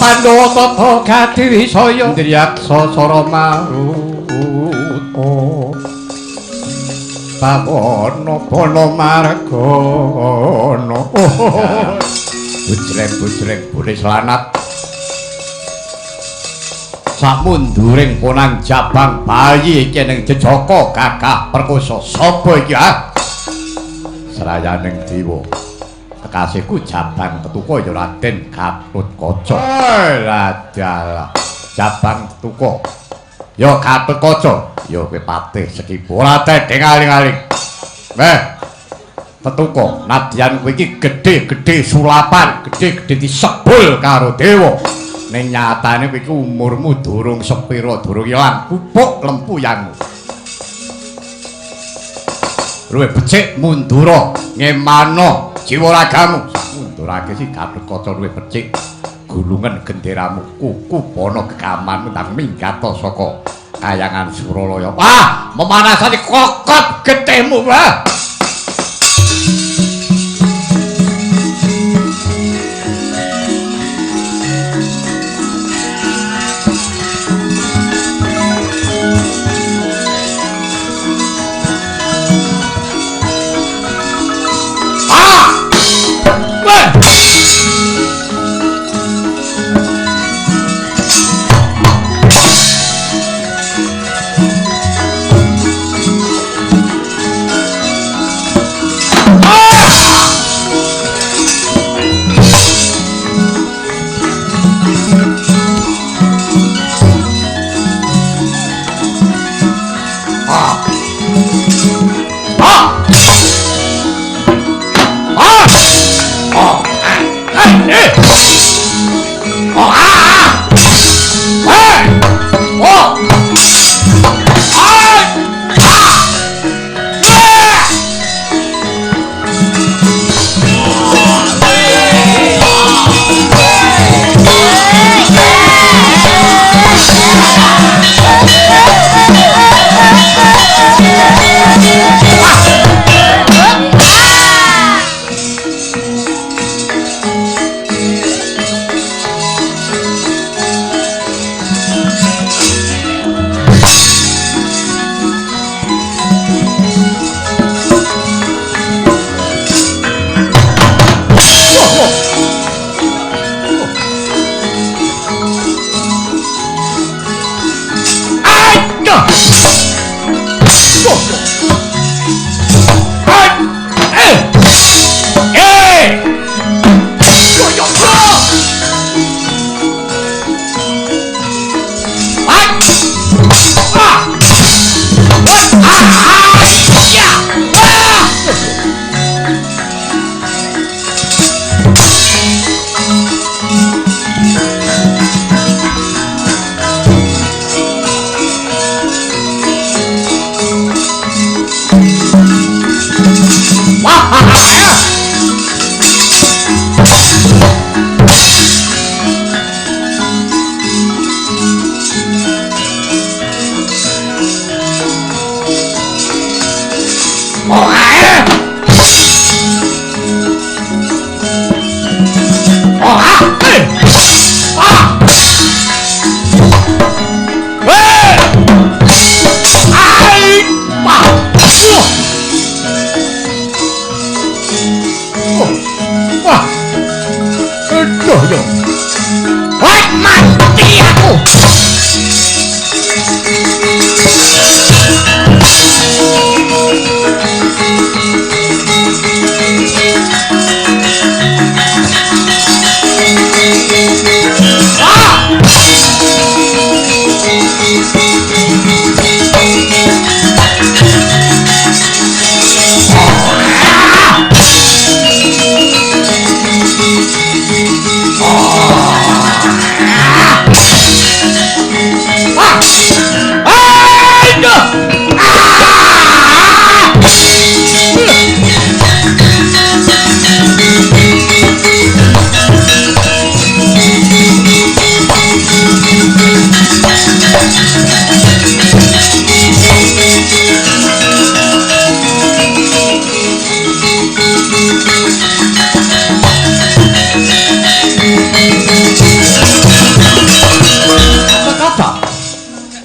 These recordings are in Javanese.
Pandhawa tata Kadiwisaya Indriyaksa Sara Maruta Bawana Bana Margana bujreng-bujreng buris lanat samunduring ponang jabang bayi iki ning jejaka gagah perkosa sapa iki serayaning dewa kekasihku jabang petuko ya Raden Gatotkaca dalah jabang petuko ya Gatotkaca ya kowe patih Sekibo ora tedeng aling-aling petuko nadyan kowe iki gedhe-gedhe sulapan gedhe-gedhe disebul karo dewa ning nyatane kowe iki umurmu durung sepira durung ilang pupuk lempuyangmu luwih becik mundura ngemano jiwa ragamu mundurake si Gatotkaca luwih becik gulungan genderamu kuku pono gekamanmu nang minggata saka kayangan Suralaya memanasani kokot getihmu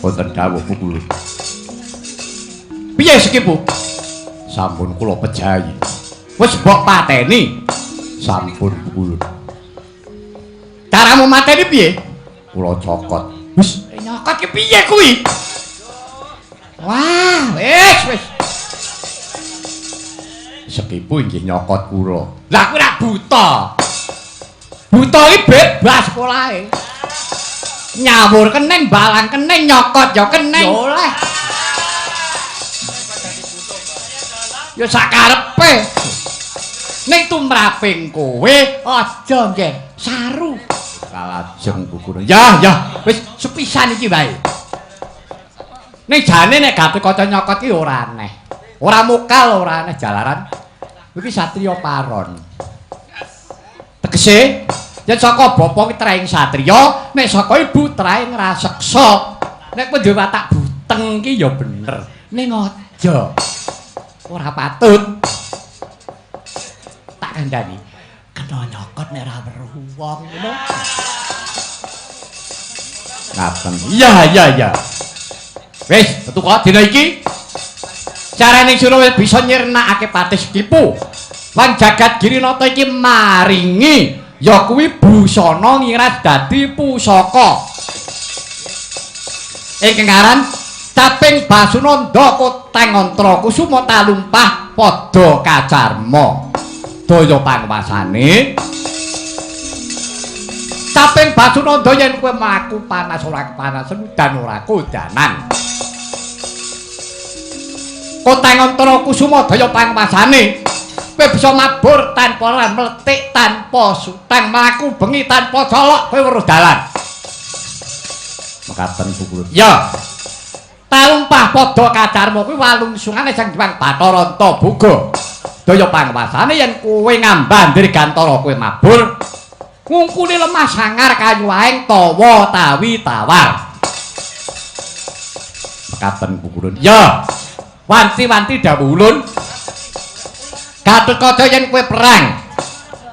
wonten dawuh kula. Piye Sekipu? Sampun kula pejahi. Wis mbok pateni. Sampun kula. Caramu mateni piye? Kula cokot. Wis nyokot ki piye kuwi? Wah, wis. Sekipu inggih nyokot kula. Lah kuwi ra buta. Buta iki bebas sekolahe. Nyawur kening, balang kening, nyokot ya kening. Ya oleh. Ya sakarepe. Ning tumraping kowe aja nggih saru. Kalajeng Guru. Ya, wis sepisan iki wae. Ning jane nek Gatotkaca nyokot iki ora aneh. Ora mokal, ora aneh jalaran. Iki satriya paron. Tegese yen saka bapa ki traing satriya, nek saka ibu traing raseksa. Nek kowe duwe watak buteng ki ya bener. Ning aja. Ora patut. Tak kandhani. Kena nyokot nek ora weruh wong ngono. Ngaten. Iya. Wis, metu kok dina iki. Carane sira wis bisa nyirnakake Patih Sekipu. Lan jagat Girinata iki maringi ya kuwi busana ngiras dadi pusaka. Ingkang aran Caping Basunanda Koteng Antra Kusuma Talumpah padha kacarma. Daya panguwasane Caping Basunanda yen kowe mlaku panas ora kepanasan dan ora kodanan. Koteng Antra Kusuma daya panguwasane kowe bisa mabur tanpa mletik, tanpa sutang, mlaku bengi tanpa colok, kowe weruh dalan. Mekaten Bu. Ya. Talumpah padha kacarma kuwi walungsungane Sang Hyang Bathara Antaboga. Daya panguwasane yen kowe ngambandir gantara kowe mabur, ngungkuli lemah sangar kanyuwaing tawa tawi tawar. Mekaten Bu. Ya. Wanti-wanti dawuh ulun. Gatotkaca yen kowe perang,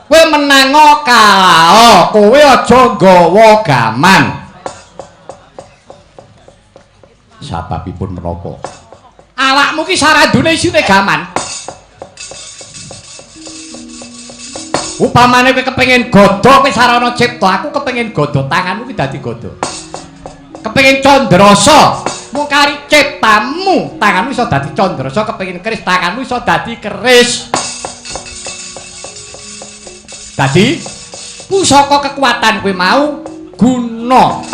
kowe menanga kalao, kowe aja nggawa gaman. Sababipun menapa? Awakmu ki sarandune isine gaman. Upamane kowe kepengin godho kowe sarana cipta, aku kepengin godho tanganmu ki dadi godho. Kepengin candrasa, mung kari ciptamu, tanganmu iso dadi candrasa, kepengin keris, tanganmu iso dadi keris. Dadi pusaka kekuatan kowe mau guna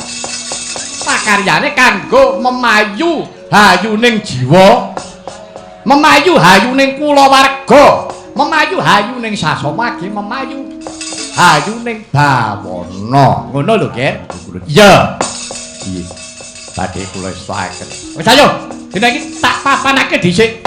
pakaryane kanggo memayu hayuning jiwa, memayu hayuning kulawarga, memayu hayuning sasamagi, memayu hayuning bawana. Ngono lho, Ger. Iya. Iya. Badhe kula istahaken. Wis ayo, dina iki tak papanake dhisik.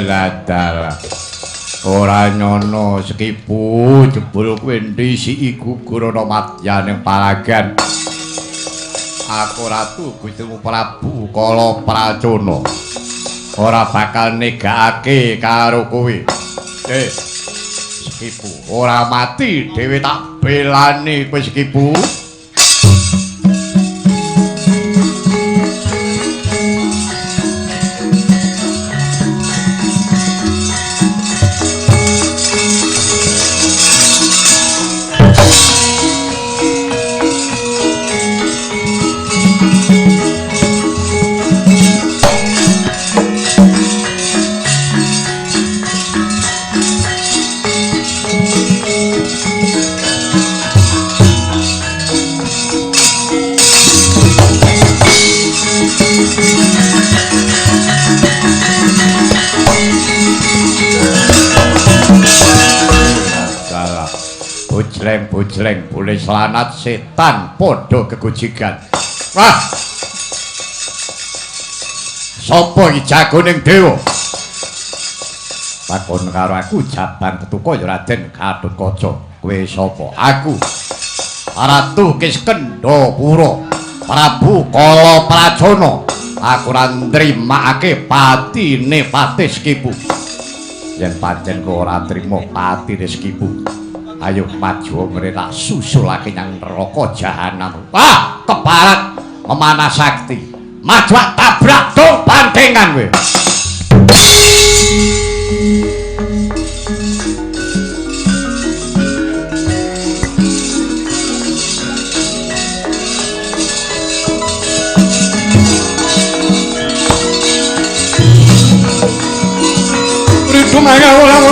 Ladal ora nyono Sekipu jebul kowe ndhisiki gugurana madyaning palagan. Aku ratu Gustimu Prabu Kala Pracona ora bakal negakake karo kowe. Sekipu ora mati dhewe tak belani kowe Sekipu. bojleng boleh selanat setan podo kegujikan. Wah, sapa iki jagoning dewa? Takon karo aku jabang ketuka ya Raden Gatotkaca. Kowe sapa? Aku Ratu Kiskendhapura, Prabu Kala Prajana. Aku ora nrimakake patine Patih Skipu. Yen pancen kowe ora trima patine Skipu, ayo maju mrene susulake nyang neraka jahanam. Ah, keparat memanah sakti. Maju tabrak dong bantengan kowe. Mega ulang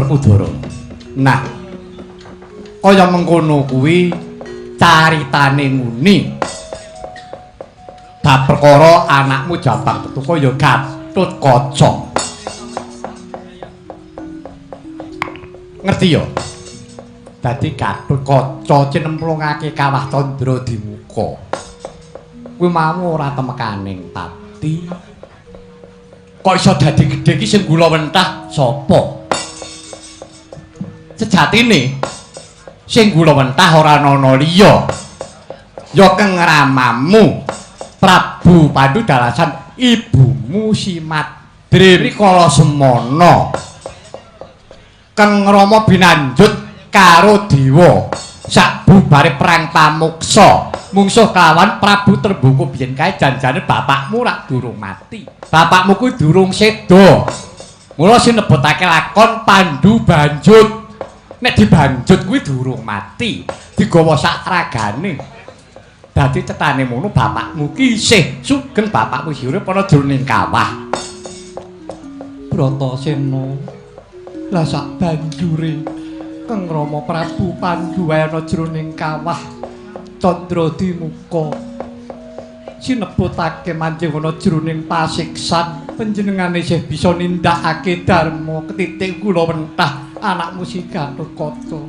Werkudara. Nah, kaya mengkono kuwi caritane nguni. Bab perkara anakmu Jambang Betuka ya Gatotkaca. Ngerti ya? Dadi Gatotkaca cinemplungake kawah Candra Dimuka. Kuwi mau ora temekaning pati. Kok iso dadi gedhe iki sing gula wentah sapa? Sejatine sing gula wentah ora ana liya. Ya Kang Ramamu Prabu Pandhu Dalasan ibumu Simadri rikala semana. Kang Rama binanjut karo dewa sabubare perang pamuksa mungsuh kelawan Prabu Trembaka biyen kae janjane bapakmu rak durung mati. Bapakmu kuwi durung seda. Mula sinebutake lakon Pandhu Banjut. Nek dibanjut kuwi durung mati, digawa sak ragane. Dadi cetane mono bapakmu ki isih sugeng bapakmu urip ana jroning kawah. Bratasena lah sak banjure Kang Rama Prabu Pandhu ana jroning kawah Candra Dimuka. Sinebutake manjing ana jroning pasiksan panjenengane isih bisa nindakake dharma ketitik kula wentah anakmu si Gatotkaca.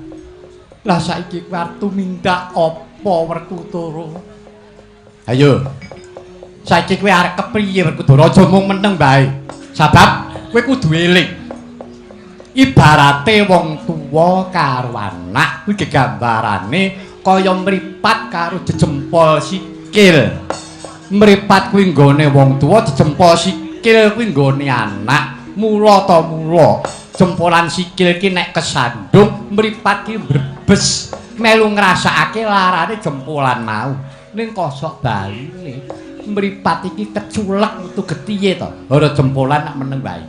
Lah saiki kuwi arep tumindak apa Werkudara? Ayo. Saiki kowe arep kepriye Werkudara? Aja mung meneng bae. Sabab kowe kudu eling. Ibarate wong tuwa karo anak kuwi gegambarane kaya mripat karo jejempol sikil. Mripat kuwi nggone wong tuwa, jejempol sikil kuwi nggone anak. Mula ta mula jempolan sikil ki nek kesandung mripat ki mbrebes melu ngrasakake larane jempolan mau. Ning kosok baline mripat iki keculek metu getihe to. Ora jempolan nak meneng wae.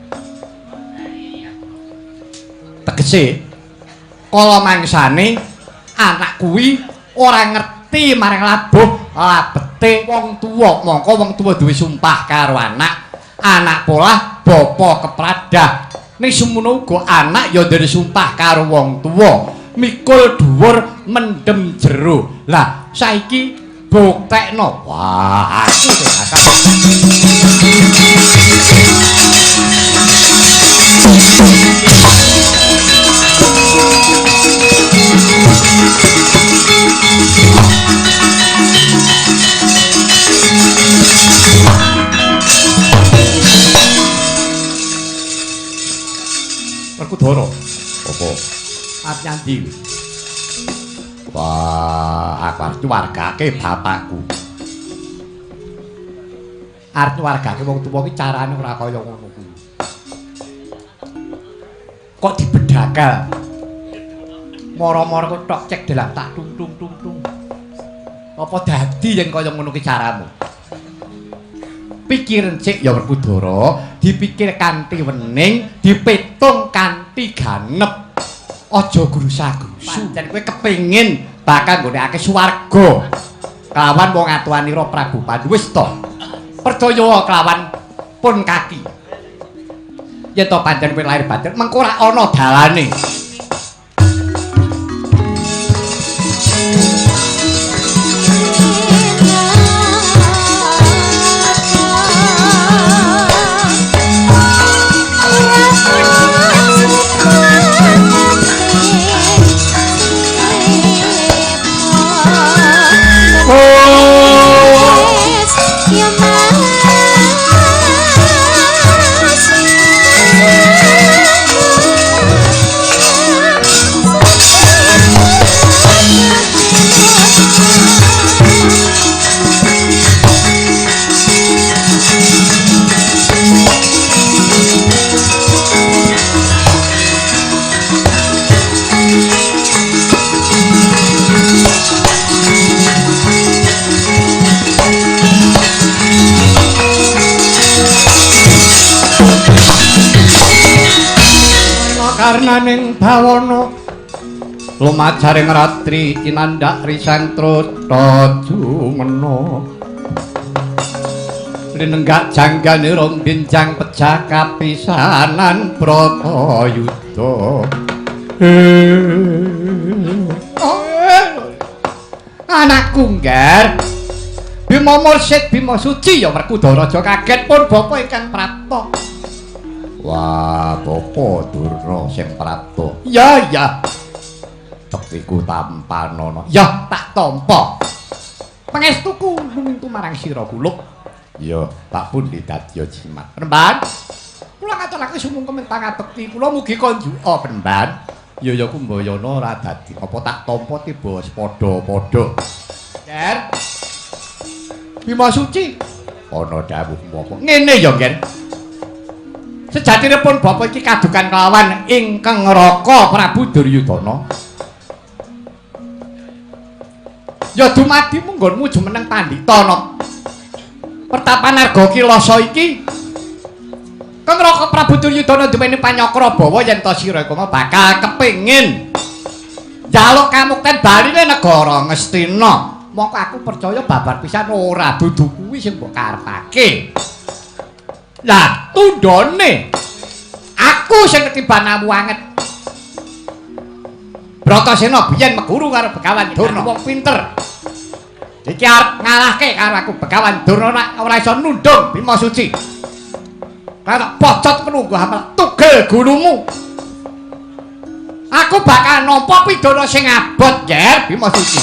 Tegese kala mangsane anak kuwi ora ngerti marang labuh labete wong tuwa. Mongko wong tuwa duwe sumpah karo anak, anak polah bapa kepradah. Ning semono uga anak ya ndere sumpah karo wong tuwa, mikul dhuwur mendem jero. Lah saiki buktekno. Wah, aku Werkudara. Apa? Arep nyandi. Wah, aku arep nyuwargake bapakku. Arep nyuwargake wong tuwa ki carane ora kaya ngono kuwi. Kok dibedagal. Moro-moro kok tok cek delang tak tung. Apa dadi yen kaya ngono ki caramu? Pikiran cek ya Werkudara, dipikir kanthi wening, dipetung kanthi ganep. Aja grusa-grusu. Pancen kowe kepengin bakal nggonekake swarga. Kelawan wong atuhanira Prabu Pandhu wis to. Percaya kelawan pun kaki. Yen to pancen kowe lahir batin, mengko ora ana dalane. Karnaning bawana lumajaring ratri kinandak risang trota jumena linenggak janggane rong binjang pecah kapisanan Bratayuda Buddha. Anakku ngger. Bima Mursid Bima Suci ya Werkudara aja kaget pun bapa ingkang prapta. Wah, bapa Durna sing prapta. Ya, ya. Tektiku tampanono. Ya, tak tampa. Pangestuku lumintu marang sira kuluk. Ya, tak pun didadya jimat. Remban. Kula ngaturaken sumung kementang tekti kula mugi konjuka Remban. Ya ya kumbayana ora dadi. Apa tak tampa tiba padha-padha. Nger. Bima Suci. Ana dawuhmu apa? Ngene ya, Nger. Sejatinipun bapa iki kadukan kelawan ingkang Raka Prabu Duryudana. Ya dumadi munggonmu jumeneng Pandhita Pertapan Arga Kilasa iki. Kang Raka Prabu Duryudana duweni panyakra bawa yen to sira iku bakal kepengin njaluk kamukten baline negara Ngastina. Mongko aku percaya babar pisan ora dudu kuwi sing mbok karepake. Lah tundone aku sing ketiban anget. Bratasena biyen meguru karo Begawan Durna wong pinter. Iki arep ngalahke karo aku Begawan Durna ora iso nundung Bima Suci. Karena pocot penunggu hafal tugel gulumu. Aku bakal nampa pidana sing abot, Nger, Bima Suci.